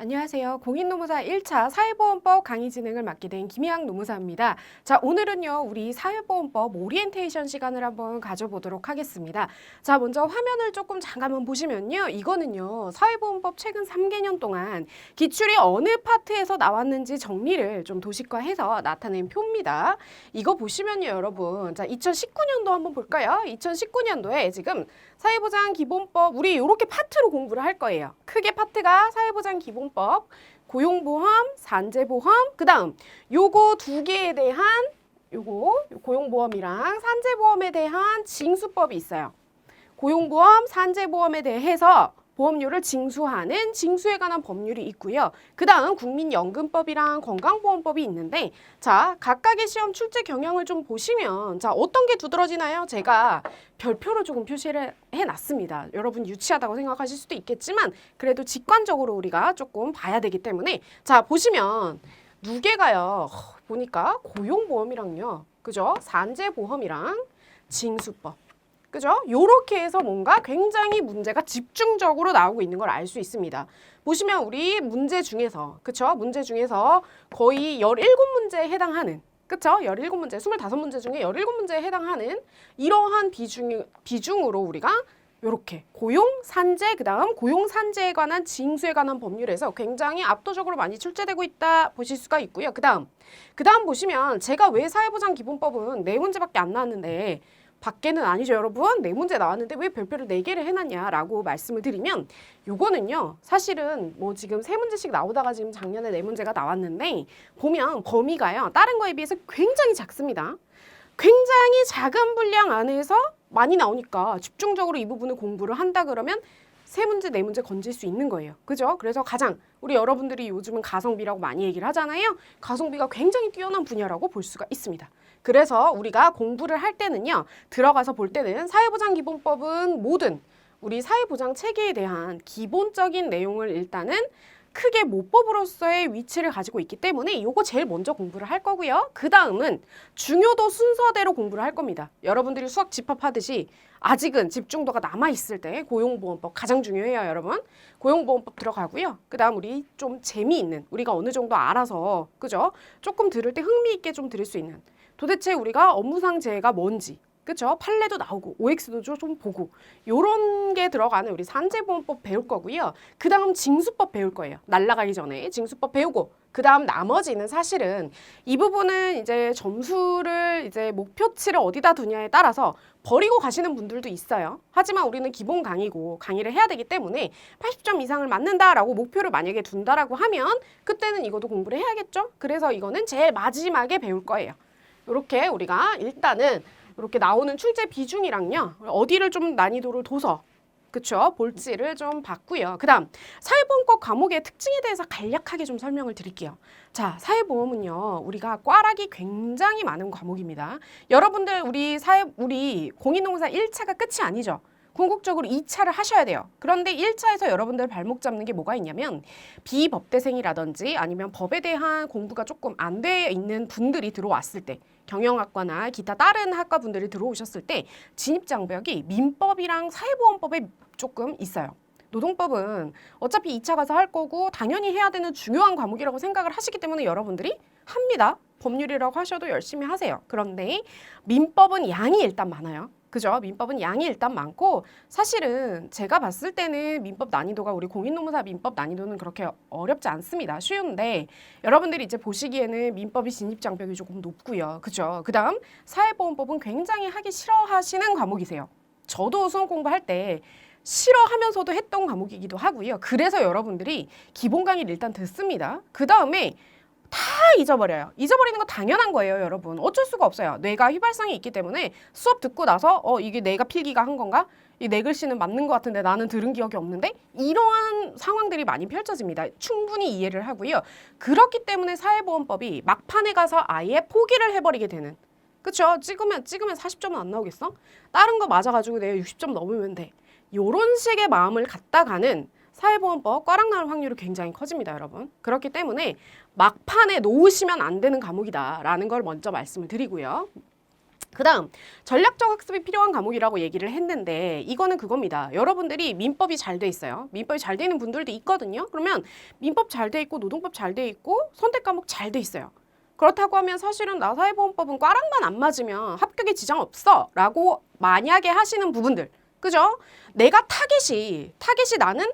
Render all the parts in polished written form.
안녕하세요. 공인노무사 1차 사회보험법 강의 진행을 맡게 된 김희양 노무사입니다. 자, 오늘은요, 우리 사회보험법 오리엔테이션 시간을 한번 가져보도록 하겠습니다. 자, 먼저 화면을 조금 잠깐만 보시면요. 이거는요, 사회보험법 최근 3개년 동안 기출이 어느 파트에서 나왔는지 정리를 좀 도식화해서 나타낸 표입니다. 이거 보시면요, 여러분. 자, 2019년도 한번 볼까요? 2019년도에 지금 사회보장기본법, 우리 이렇게 파트로 공부를 할 거예요. 크게 파트가 사회보장기본법, 고용보험, 산재보험, 그 다음 요거 두 개에 대한 요거 고용보험이랑 산재보험에 대한 징수법이 있어요. 고용보험, 산재보험에 대해서 보험료를 징수하는 징수에 관한 법률이 있고요. 그 다음 국민연금법이랑 건강보험법이 있는데 자, 각각의 시험 출제 경향을 좀 보시면 자, 어떤 게 두드러지나요? 제가 별표로 조금 표시를 해놨습니다. 여러분 유치하다고 생각하실 수도 있겠지만 그래도 직관적으로 우리가 조금 봐야 되기 때문에 자, 보시면 누계가요. 보니까 고용보험이랑요. 그죠? 산재보험이랑 징수법. 그죠? 요렇게 해서 뭔가 굉장히 문제가 집중적으로 나오고 있는 걸 알 수 있습니다. 보시면 우리 문제 중에서, 그쵸? 문제 중에서 거의 17문제에 해당하는, 그쵸? 17문제, 25문제 중에 17문제에 해당하는 이러한 비중으로 우리가 요렇게 고용, 산재, 그 다음 고용, 산재에 관한 징수에 관한 법률에서 굉장히 압도적으로 많이 출제되고 있다 보실 수가 있고요. 그 다음 보시면 제가 왜 사회보장기본법은 4문제밖에 안 나왔는데 밖에는 아니죠, 여러분. 4문제 나왔는데 왜 별표를 4개를 해놨냐라고 말씀을 드리면 요거는요, 사실은 뭐 지금 3문제씩 나오다가 지금 작년에 4문제가 나왔는데 보면 범위가요, 다른 거에 비해서 굉장히 작습니다. 굉장히 작은 분량 안에서 많이 나오니까 집중적으로 이 부분을 공부를 한다 그러면 3문제, 4문제 건질 수 있는 거예요. 그죠? 그래서 가장 우리 여러분들이 요즘은 가성비라고 많이 얘기를 하잖아요. 가성비가 굉장히 뛰어난 분야라고 볼 수가 있습니다. 그래서 우리가 공부를 할 때는요. 들어가서 볼 때는 사회보장기본법은 모든 우리 사회보장 체계에 대한 기본적인 내용을 일단은 크게 모법으로서의 위치를 가지고 있기 때문에 이거 제일 먼저 공부를 할 거고요. 그 다음은 중요도 순서대로 공부를 할 겁니다. 여러분들이 수학 집합하듯이 아직은 집중도가 남아있을 때 고용보험법 가장 중요해요, 여러분. 고용보험법 들어가고요. 그 다음 우리 좀 재미있는, 우리가 어느 정도 알아서, 그죠? 조금 들을 때 흥미있게 좀 들을 수 있는 도대체 우리가 업무상 재해가 뭔지, 그쵸? 판례도 나오고 OX도 좀 보고 요런 게 들어가는 우리 산재보험법 배울 거고요. 그 다음 징수법 배울 거예요. 날라가기 전에 징수법 배우고 그 다음 나머지는 사실은 이 부분은 이제 점수를 이제 목표치를 어디다 두냐에 따라서 버리고 가시는 분들도 있어요. 하지만 우리는 기본 강의고 강의를 해야 되기 때문에 80점 이상을 맞는다라고 목표를 만약에 둔다라고 하면 그때는 이것도 공부를 해야겠죠. 그래서 이거는 제일 마지막에 배울 거예요. 이렇게 우리가 일단은 이렇게 나오는 출제 비중이랑요. 어디를 좀 난이도를 둬서 그쵸? 볼지를 좀 봤고요. 그 다음 사회보험법 과목의 특징에 대해서 간략하게 좀 설명을 드릴게요. 자, 사회보험은요. 우리가 꽈락이 굉장히 많은 과목입니다. 여러분들 우리 공인노무사 1차가 끝이 아니죠. 궁극적으로 2차를 하셔야 돼요. 그런데 1차에서 여러분들 발목 잡는 게 뭐가 있냐면 비법대생이라든지 아니면 법에 대한 공부가 조금 안 돼 있는 분들이 들어왔을 때 경영학과나 기타 다른 학과 분들이 들어오셨을 때 진입장벽이 민법이랑 사회보험법에 조금 있어요. 노동법은 어차피 2차 가서 할 거고 당연히 해야 되는 중요한 과목이라고 생각을 하시기 때문에 여러분들이 합니다. 법률이라고 하셔도 열심히 하세요. 그런데 민법은 양이 일단 많아요. 그죠? 민법은 양이 일단 많고 사실은 제가 봤을 때는 민법 난이도가 우리 공인노무사 민법 난이도는 그렇게 어렵지 않습니다. 쉬운데 여러분들이 이제 보시기에는 민법이 진입장벽이 조금 높고요. 그죠? 그 다음 사회보험법은 굉장히 하기 싫어하시는 과목이세요. 저도 수험 공부할 때 싫어하면서도 했던 과목이기도 하고요. 그래서 여러분들이 기본 강의를 일단 듣습니다. 그 다음에 다 잊어버려요. 잊어버리는 거 당연한 거예요, 여러분. 어쩔 수가 없어요. 뇌가 휘발성이 있기 때문에 수업 듣고 나서 이게 내가 필기가 한 건가? 이 내 글씨는 맞는 것 같은데 나는 들은 기억이 없는데? 이러한 상황들이 많이 펼쳐집니다. 충분히 이해를 하고요. 그렇기 때문에 사회보험법이 막판에 가서 아예 포기를 해버리게 되는. 그쵸? 찍으면 40점은 안 나오겠어? 다른 거 맞아가지고 내가 60점 넘으면 돼. 요런 식의 마음을 갖다 가는 사회보험법 꽈락 나올 확률이 굉장히 커집니다, 여러분. 그렇기 때문에 막판에 놓으시면 안 되는 과목이다라는 걸 먼저 말씀을 드리고요. 그다음 전략적 학습이 필요한 과목이라고 얘기를 했는데 이거는 그겁니다. 여러분들이 민법이 잘 돼 있어요. 민법이 잘 돼 있는 분들도 있거든요. 그러면 민법 잘 돼 있고 노동법 잘 돼 있고 선택 과목 잘 돼 있어요. 그렇다고 하면 사실은 나 사회보험법은 꽈랑만 안 맞으면 합격에 지장 없어 라고 만약에 하시는 부분들, 그죠? 내가 타겟이 나는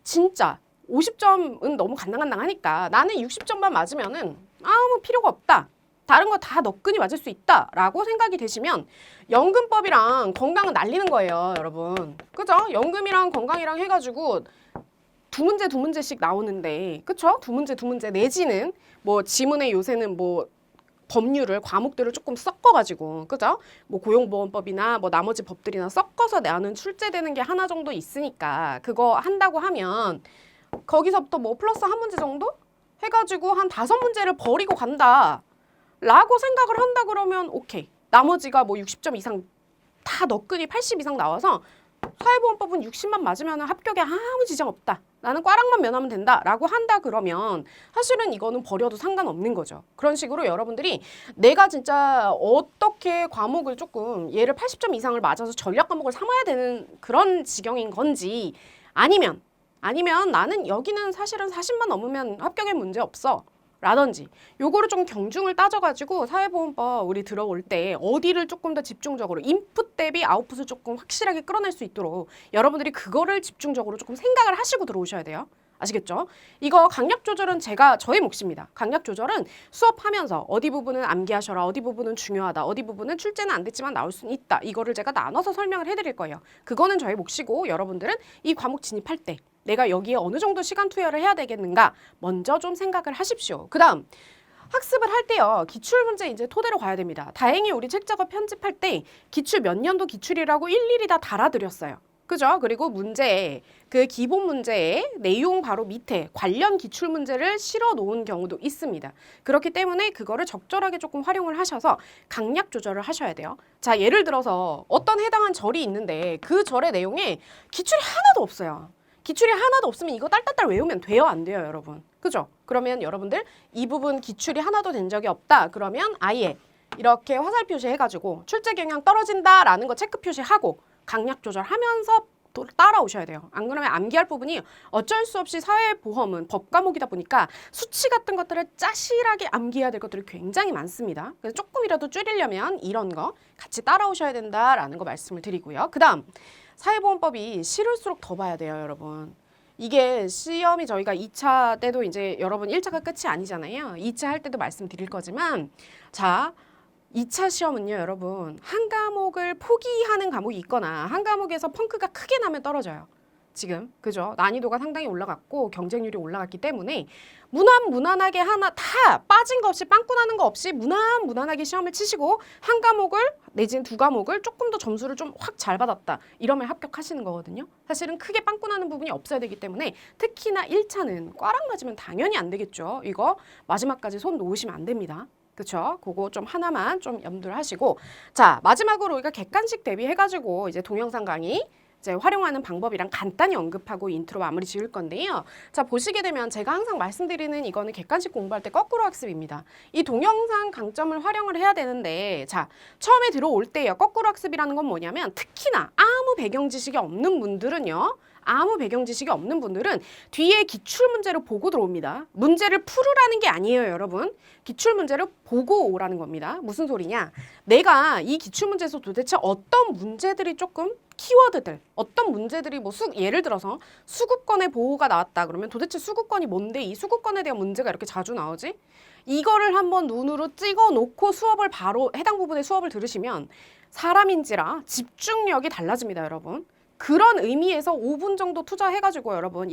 진짜 50점은 너무 간당간당하니까 나는 60점만 맞으면은 아무 필요가 없다. 다른 거 다 너끈히 맞을 수 있다라고 생각이 되시면 연금법이랑 건강은 날리는 거예요, 여러분. 그죠? 연금이랑 건강이랑 해가지고 두 문제씩 나오는데, 그쵸? 두 문제 내지는 뭐 지문에 요새는 뭐 법률을 과목들을 조금 섞어가지고, 그죠? 뭐 고용보험법이나 뭐 나머지 법들이나 섞어서 나는 출제되는 게 하나 정도 있으니까 그거 한다고 하면 거기서부터 뭐 플러스 한 문제 정도 해가지고 한 5문제를 버리고 간다 라고 생각을 한다 그러면 오케이. 나머지가 뭐 60점 이상 다 너끈히 80 이상 나와서 사회보험법은 60만 맞으면 합격에 아무 지장 없다. 나는 꽈랑만 면하면 된다 라고 한다 그러면 사실은 이거는 버려도 상관없는 거죠. 그런 식으로 여러분들이 내가 진짜 어떻게 과목을 조금 얘를 80점 이상을 맞아서 전략 과목을 삼아야 되는 그런 지경인 건지 아니면 나는 여기는 사실은 40만 넘으면 합격에 문제 없어 라든지 요거를 좀 경중을 따져가지고 사회보험법 우리 들어올 때 어디를 조금 더 집중적으로 인풋 대비 아웃풋을 조금 확실하게 끌어낼 수 있도록 여러분들이 그거를 집중적으로 조금 생각을 하시고 들어오셔야 돼요. 아시겠죠? 이거 강약 조절은 저의 몫입니다. 강약 조절은 수업하면서 어디 부분은 암기하셔라, 어디 부분은 중요하다, 어디 부분은 출제는 안 됐지만 나올 수는 있다. 이거를 제가 나눠서 설명을 해드릴 거예요. 그거는 저의 몫이고 여러분들은 이 과목 진입할 때 내가 여기에 어느 정도 시간 투여를 해야 되겠는가 먼저 좀 생각을 하십시오. 그 다음 학습을 할 때요. 기출문제 이제 토대로 가야 됩니다. 다행히 우리 책 작업 편집할 때 기출 몇 년도 기출이라고 일일이 다 달아드렸어요. 그죠? 그리고 문제에 그 기본 문제의 내용 바로 밑에 관련 기출 문제를 실어 놓은 경우도 있습니다. 그렇기 때문에 그거를 적절하게 조금 활용을 하셔서 강약 조절을 하셔야 돼요. 자, 예를 들어서 어떤 해당한 절이 있는데 그 절의 내용에 기출이 하나도 없어요. 기출이 하나도 없으면 이거 딸딸딸 외우면 돼요? 안 돼요, 여러분? 그죠? 그러면 여러분들 이 부분 기출이 하나도 된 적이 없다. 그러면 아예 이렇게 화살 표시해가지고 출제 경향 떨어진다라는 거 체크 표시하고 강약 조절하면서 따라오셔야 돼요. 안 그러면 암기할 부분이 어쩔 수 없이 사회보험은 법 과목이다 보니까 수치 같은 것들을 짜실하게 암기해야 될 것들이 굉장히 많습니다. 그래서 조금이라도 줄이려면 이런 거 같이 따라오셔야 된다라는 거 말씀을 드리고요. 그 다음 사회보험법이 싫을수록 더 봐야 돼요, 여러분. 이게 시험이 저희가 2차 때도 이제 여러분 1차가 끝이 아니잖아요. 2차 할 때도 말씀드릴 거지만 자 2차 시험은요, 여러분. 한 과목을 포기하는 과목이 있거나 한 과목에서 펑크가 크게 나면 떨어져요. 지금, 그죠? 난이도가 상당히 올라갔고 경쟁률이 올라갔기 때문에 무난하게 하나 다 빠진 거 없이 빵꾸 나는 거 없이 무난하게 시험을 치시고 한 과목을 내지는 두 과목을 조금 더 점수를 좀 확 잘 받았다. 이러면 합격하시는 거거든요. 사실은 크게 빵꾸 나는 부분이 없어야 되기 때문에 특히나 1차는 꽈랑 맞으면 당연히 안 되겠죠. 이거 마지막까지 손 놓으시면 안 됩니다. 그쵸? 그거 좀 하나만 좀 염두를 하시고 자 마지막으로 우리가 객관식 대비해가지고 이제 동영상 강의 이제 활용하는 방법이랑 간단히 언급하고 인트로 마무리 지을 건데요. 자 보시게 되면 제가 항상 말씀드리는 이거는 객관식 공부할 때 거꾸로 학습입니다. 이 동영상 강점을 활용을 해야 되는데 자 처음에 들어올 때요. 거꾸로 학습이라는 건 뭐냐면 특히나 아무 배경 지식이 없는 분들은요. 뒤에 기출문제를 보고 들어옵니다. 문제를 풀으라는 게 아니에요, 여러분. 기출문제를 보고 오라는 겁니다. 무슨 소리냐? 내가 이 기출문제에서 도대체 어떤 문제들이 조금 키워드들, 어떤 문제들이 뭐 예를 들어서 수급권의 보호가 나왔다 그러면 도대체 수급권이 뭔데 이 수급권에 대한 문제가 이렇게 자주 나오지? 이거를 한번 눈으로 찍어 놓고 수업을 바로 해당 부분의 수업을 들으시면 사람인지라 집중력이 달라집니다, 여러분. 그런 의미에서 5분 정도 투자해가지고 여러분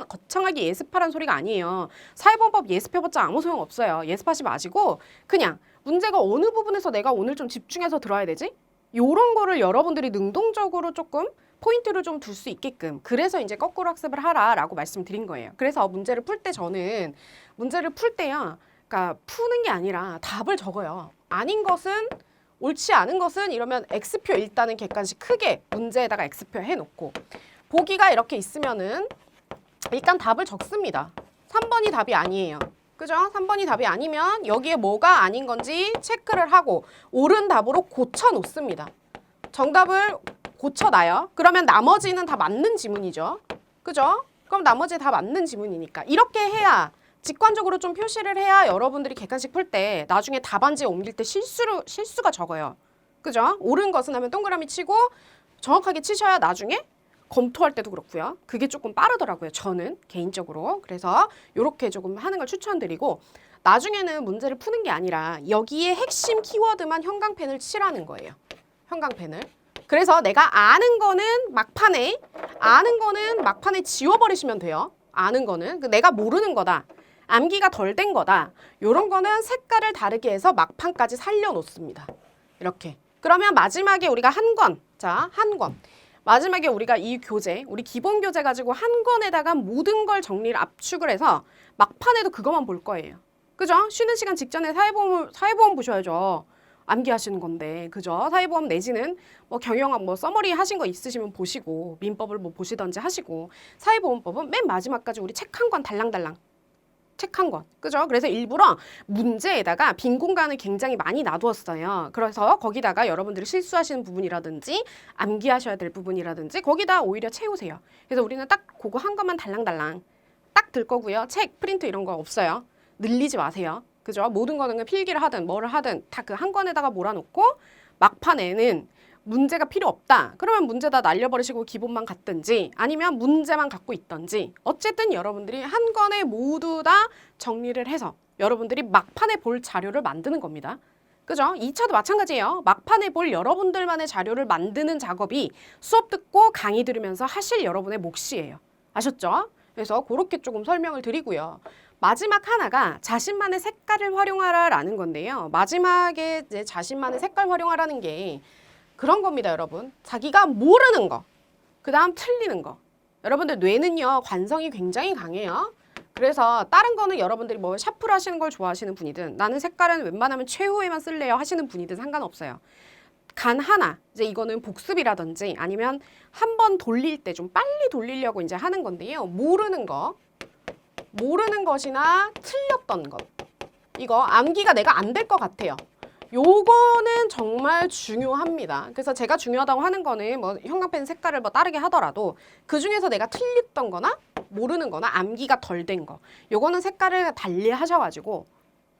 거창하게 예습하란 소리가 아니에요. 사회보험법 예습해봤자 아무 소용 없어요. 예습하지 마시고 그냥 문제가 어느 부분에서 내가 오늘 좀 집중해서 들어야 되지? 요런 거를 여러분들이 능동적으로 조금 포인트를 좀 둘 수 있게끔 그래서 이제 거꾸로 학습을 하라라고 말씀드린 거예요. 그래서 문제를 풀 때 저는 문제를 풀 때요. 그러니까 푸는 게 아니라 답을 적어요. 아닌 것은 옳지 않은 것은 이러면 X표 일단은 객관식 크게 문제에다가 X표 해놓고 보기가 이렇게 있으면은 일단 답을 적습니다. 3번이 답이 아니에요. 그죠? 3번이 답이 아니면 여기에 뭐가 아닌 건지 체크를 하고 옳은 답으로 고쳐 놓습니다. 정답을 고쳐놔요. 그러면 나머지는 다 맞는 지문이죠. 그죠? 그럼 나머지 다 맞는 지문이니까 이렇게 해야 직관적으로 좀 표시를 해야 여러분들이 객관식 풀 때 나중에 답안지에 옮길 때 실수가 적어요. 그죠? 옳은 것은 하면 동그라미 치고 정확하게 치셔야 나중에 검토할 때도 그렇고요. 그게 조금 빠르더라고요. 저는 개인적으로. 그래서 이렇게 조금 하는 걸 추천드리고 나중에는 문제를 푸는 게 아니라 여기에 핵심 키워드만 형광펜을 칠하는 거예요. 형광펜을. 그래서 내가 아는 거는 막판에 지워버리시면 돼요. 아는 거는. 내가 모르는 거다. 암기가 덜 된 거다. 요런 거는 색깔을 다르게 해서 막판까지 살려놓습니다. 이렇게. 그러면 마지막에 우리가 한 권. 자, 한 권. 마지막에 우리가 이 교재, 우리 기본 교재 가지고 한 권에다가 모든 걸 정리를 압축을 해서 막판에도 그것만 볼 거예요. 그죠? 쉬는 시간 직전에 사회보험 보셔야죠. 암기하시는 건데, 그죠? 사회보험 내지는 뭐 경영학 뭐 서머리 하신 거 있으시면 보시고 민법을 뭐 보시던지 하시고 사회보험법은 맨 마지막까지 우리 책 한 권 달랑달랑. 책 한 권. 그죠? 그래서 일부러 문제에다가 빈 공간을 굉장히 많이 놔두었어요. 그래서 거기다가 여러분들이 실수하시는 부분이라든지 암기하셔야 될 부분이라든지 거기다 오히려 채우세요. 그래서 우리는 딱 그거 한 것만 달랑달랑 딱 들 거고요. 책, 프린트 이런 거 없어요. 늘리지 마세요. 그죠? 모든 거는 필기를 하든 뭐를 하든 다 그 한 권에다가 몰아놓고 막판에는 문제가 필요 없다. 그러면 문제 다 날려버리시고 기본만 갖든지 아니면 문제만 갖고 있든지 어쨌든 여러분들이 한 권에 모두 다 정리를 해서 여러분들이 막판에 볼 자료를 만드는 겁니다. 그죠? 2차도 마찬가지예요. 막판에 볼 여러분들만의 자료를 만드는 작업이 수업 듣고 강의 들으면서 하실 여러분의 몫이에요. 아셨죠? 그래서 그렇게 조금 설명을 드리고요. 마지막 하나가 자신만의 색깔을 활용하라라는 건데요. 마지막에 이제 자신만의 색깔 활용하라는 게 그런 겁니다, 여러분. 자기가 모르는 거, 그 다음 틀리는 거. 여러분들 뇌는요, 관성이 굉장히 강해요. 그래서 다른 거는 여러분들이 뭐 샤프를 하시는 걸 좋아하시는 분이든 나는 색깔은 웬만하면 최후에만 쓸래요 하시는 분이든 상관없어요. 간 하나, 이제 이거는 복습이라든지 아니면 한 번 돌릴 때 좀 빨리 돌리려고 이제 하는 건데요. 모르는 것이나 틀렸던 것. 이거 암기가 내가 안 될 것 같아요. 요거는 정말 중요합니다. 그래서 제가 중요하다고 하는 거는 뭐 형광펜 색깔을 뭐 다르게 하더라도 그 중에서 내가 틀렸던 거나 모르는 거나 암기가 덜 된 거. 요거는 색깔을 달리 하셔가지고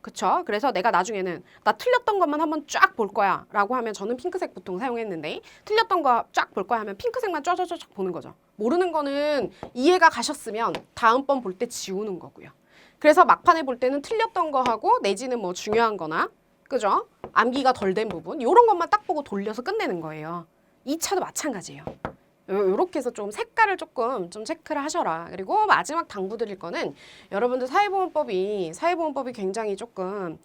그쵸? 그래서 내가 나중에는 나 틀렸던 것만 한번 쫙 볼 거야 라고 하면 저는 핑크색 보통 사용했는데 틀렸던 거 쫙 볼 거야 하면 핑크색만 쫙쫙쫙 보는 거죠. 모르는 거는 이해가 가셨으면 다음번 볼 때 지우는 거고요. 그래서 막판에 볼 때는 틀렸던 거 하고 내지는 뭐 중요한 거나 그죠? 암기가 덜 된 부분 이런 것만 딱 보고 돌려서 끝내는 거예요. 2차도 마찬가지예요. 요렇게 해서 좀 색깔을 조금 좀 체크를 하셔라. 그리고 마지막 당부드릴 거는 여러분들 사회보험법이 굉장히 조금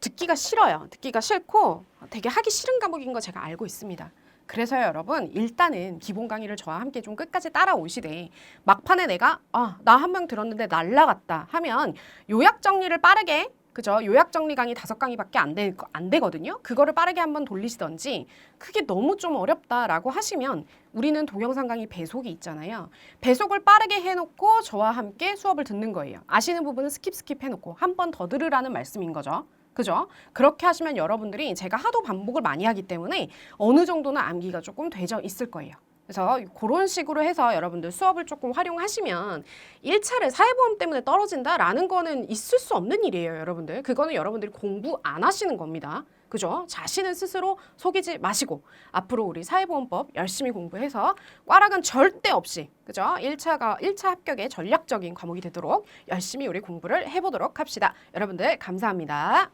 듣기가 싫어요. 듣기가 싫고 되게 하기 싫은 과목인 거 제가 알고 있습니다. 그래서요 여러분 일단은 기본 강의를 저와 함께 좀 끝까지 따라오시되 막판에 내가 나 한 명 들었는데 날라갔다 하면 요약 정리를 빠르게 그죠? 요약 정리 강의 5강의밖에 안 되거든요. 그거를 빠르게 한번 돌리시던지 그게 너무 좀 어렵다라고 하시면 우리는 동영상 강의 배속이 있잖아요. 배속을 빠르게 해놓고 저와 함께 수업을 듣는 거예요. 아시는 부분은 스킵 해놓고 한 번 더 들으라는 말씀인 거죠. 그죠? 그렇게 하시면 여러분들이 제가 하도 반복을 많이 하기 때문에 어느 정도는 암기가 조금 되져 있을 거예요. 그래서 그런 식으로 해서 여러분들 수업을 조금 활용하시면 1차를 사회보험 때문에 떨어진다라는 거는 있을 수 없는 일이에요, 여러분들. 그거는 여러분들이 공부 안 하시는 겁니다. 그죠? 자신은 스스로 속이지 마시고 앞으로 우리 사회보험법 열심히 공부해서 꽈락은 절대 없이 그죠? 1차 합격의 전략적인 과목이 되도록 열심히 우리 공부를 해보도록 합시다. 여러분들 감사합니다.